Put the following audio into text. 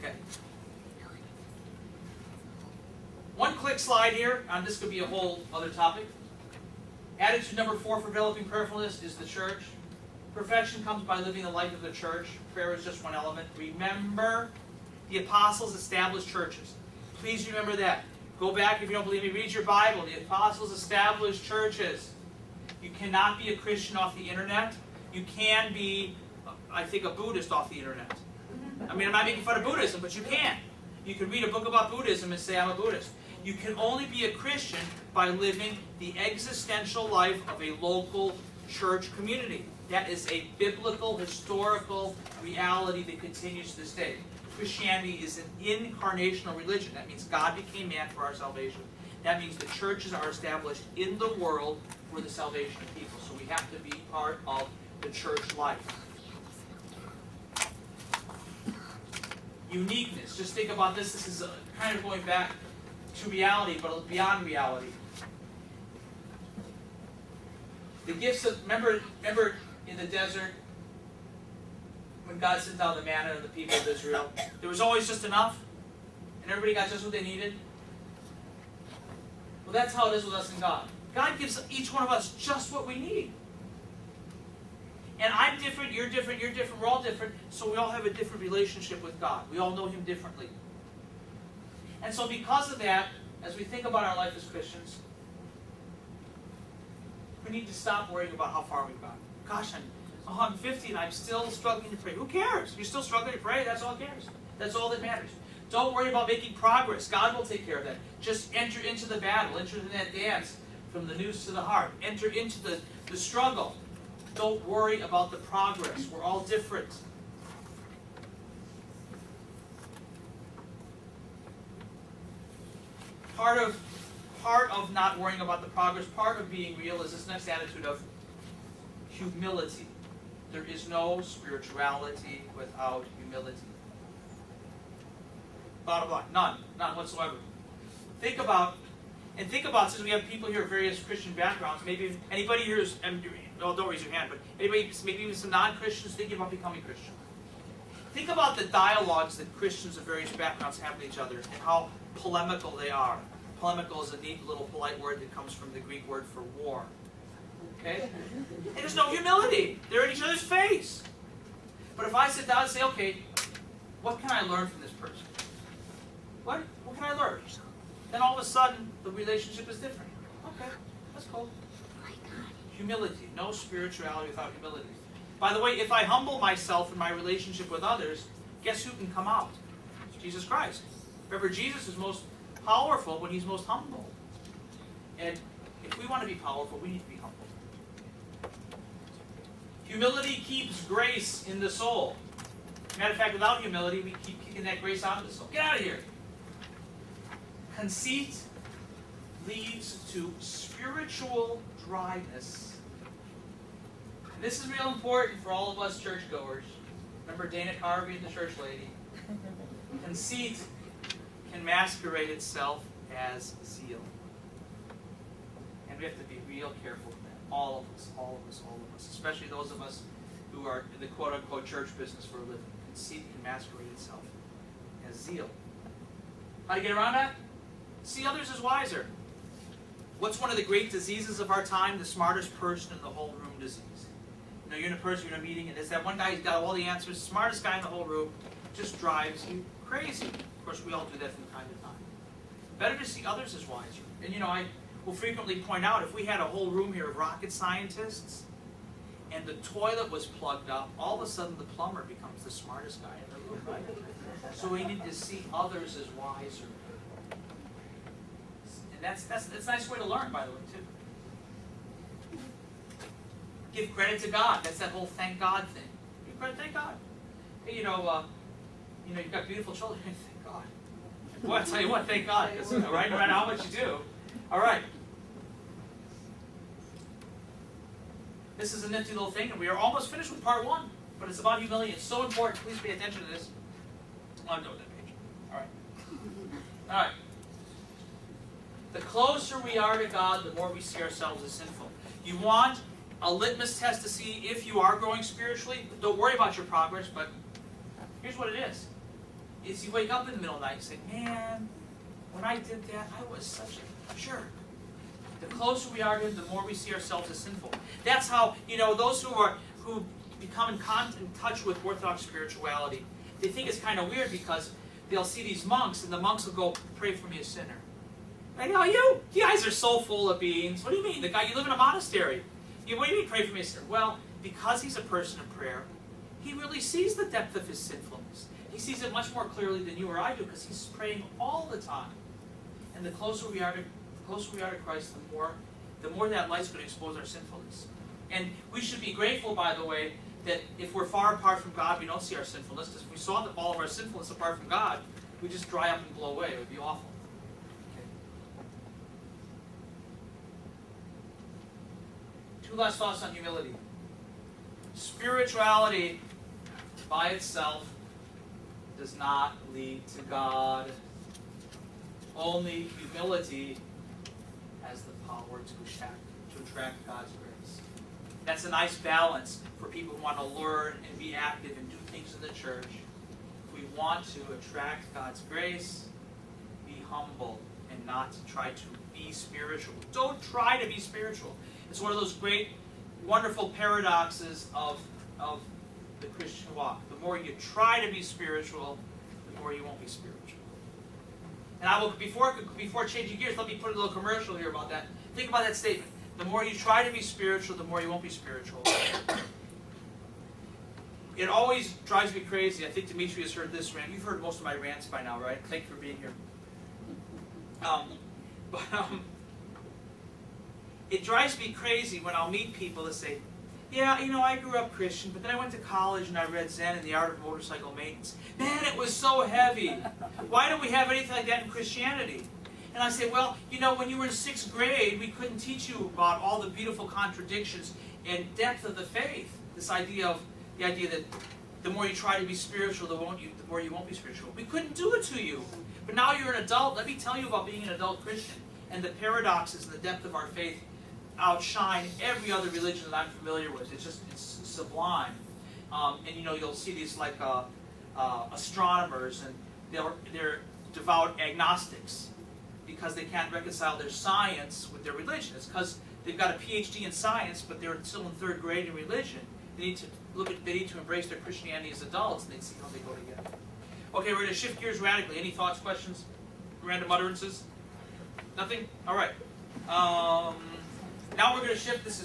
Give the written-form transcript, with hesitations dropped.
Okay. One quick slide here, and this could be a whole other topic. Attitude number 4 for developing prayerfulness is the church. Perfection comes by living the life of the church. Prayer is just one element. Remember, the apostles established churches. Please remember that. Go back, if you don't believe me, read your Bible. The apostles established churches. You cannot be a Christian off the internet. You can be, I think, a Buddhist off the internet. I mean, I'm not making fun of Buddhism, but you can. You can read a book about Buddhism and say, I'm a Buddhist. You can only be a Christian by living the existential life of a local church community. That is a biblical, historical reality that continues to this day. Christianity is an incarnational religion. That means God became man for our salvation. That means the churches are established in the world for the salvation of people. So we have to be part of the church life. Uniqueness. Just think about this. This is kind of going back to reality, but beyond reality. The gifts of, remember in the desert, when God sent down the manna to the people of Israel, there was always just enough, and everybody got just what they needed. Well, that's how it is with us and God. God gives each one of us just what we need. And I'm different, you're different, we're all different, so we all have a different relationship with God. We all know Him differently. And so because of that, as we think about our life as Christians, we need to stop worrying about how far we've gone. Gosh, I'm 50 and I'm still struggling to pray. Who cares? You're still struggling to pray, that's all that cares. That's all that matters. Don't worry about making progress. God will take care of that. Just enter into the battle. Enter into that dance from the noose to the heart. Enter into the struggle. Don't worry about the progress. We're all different. Part of not worrying about the progress, part of being real is this next attitude of humility. There is no spirituality without humility. Bottom line, none whatsoever. Think about, since we have people here of various Christian backgrounds, maybe anybody here is, well, don't raise your hand, but anybody, maybe even some non-Christians thinking about becoming Christian. Think about the dialogues that Christians of various backgrounds have with each other and how polemical they are. Polemical is a neat little polite word that comes from the Greek word for war. Okay? And there's no humility. They're in each other's face. But if I sit down and say, okay, what can I learn from this person? What can I learn? Then all of a sudden, the relationship is different. Okay, that's cool. Humility. No spirituality without humility. By the way, if I humble myself in my relationship with others, guess who can come out? Jesus Christ. Remember, Jesus is most powerful when He's most humble. And if we want to be powerful, we need to be humble. Humility keeps grace in the soul. Matter of fact, without humility, we keep kicking that grace out of the soul. Get out of here. Conceit leads to spiritual dryness. And this is real important for all of us churchgoers. Remember Dana Carr being the church lady? Conceit can masquerade itself as zeal. And we have to be real careful with that. All of us. Especially those of us who are in the quote-unquote church business for a living. Conceit can masquerade itself as zeal. How to get around that? See others as wiser. What's one of the great diseases of our time? The smartest person in the whole room disease. You know, you're you're in a meeting, and there's that one guy who's got all the answers, smartest guy in the whole room, just drives you crazy. Of course, we all do that from time to time. Better to see others as wiser. And you know, I will frequently point out, if we had a whole room here of rocket scientists, and the toilet was plugged up, all of a sudden the plumber becomes the smartest guy in the room, right? So we need to see others as wiser. And that's a nice way to learn, by the way, too. Give credit to God. That's that whole thank God thing. Give credit, thank God. Hey, you've got beautiful children. Thank God. Boy, I tell you what, thank God. Right? No matter how much you do. All right. This is a nifty little thing, and we are almost finished with part 1. But it's about humility. It's so important. Please pay attention to this. I'm done with that page. All right. All right. The closer we are to God, the more we see ourselves as sinful. You want a litmus test to see if you are growing spiritually? Don't worry about your progress, but here's what it is. is you wake up in the middle of the night and say, man, when I did that, I was such a jerk. The closer we are to Him, the more we see ourselves as sinful. That's how, those who become in touch with Orthodox spirituality, they think it's kind of weird because they'll see these monks, and the monks will go, pray for me, a sinner. Like, oh, you guys are so full of beans. What do you mean? You live in a monastery. What do you mean, pray for me, a sinner? Well, because he's a person of prayer, he really sees the depth of his sinfulness. He sees it much more clearly than you or I do because he's praying all the time. And the closer we are to Christ, the more that light's going to expose our sinfulness. And we should be grateful, by the way, that if we're far apart from God, we don't see our sinfulness. Because if we saw all of our sinfulness apart from God, we'd just dry up and blow away. It would be awful. Okay. Two last thoughts on humility. Spirituality by itself does not lead to God. Only humility has the power to attract God's grace. That's a nice balance for people who want to learn and be active and do things in the church. If we want to attract God's grace, be humble and not to try to be spiritual. Don't try to be spiritual. It's one of those great, wonderful paradoxes of the Christian walk. The more you try to be spiritual, the more you won't be spiritual. And I will, before changing gears, let me put a little commercial here about that. Think about that statement. The more you try to be spiritual, the more you won't be spiritual. It always drives me crazy. I think Dimitri has heard this rant. You've heard most of my rants by now, right? Thank you for being here. It drives me crazy when I'll meet people that say, yeah, I grew up Christian, but then I went to college and I read Zen and the Art of Motorcycle Maintenance. Man, it was so heavy. Why don't we have anything like that in Christianity? And I say, well, when you were in 6th grade, we couldn't teach you about all the beautiful contradictions and depth of the faith. The idea that the more you try to be spiritual, the more you won't be spiritual. We couldn't do it to you. But now you're an adult. Let me tell you about being an adult Christian. And the paradoxes and the depth of our faith outshine every other religion that I'm familiar with. It's sublime. And you'll see these like astronomers, and they're devout agnostics because they can't reconcile their science with their religion. It's because they've got a PhD in science, but they're still in 3rd grade in religion. They need to embrace their Christianity as adults, and they see how they go together. Okay, we're going to shift gears radically. Any thoughts, questions, random utterances? Nothing? All right. Now we're going to shift. This is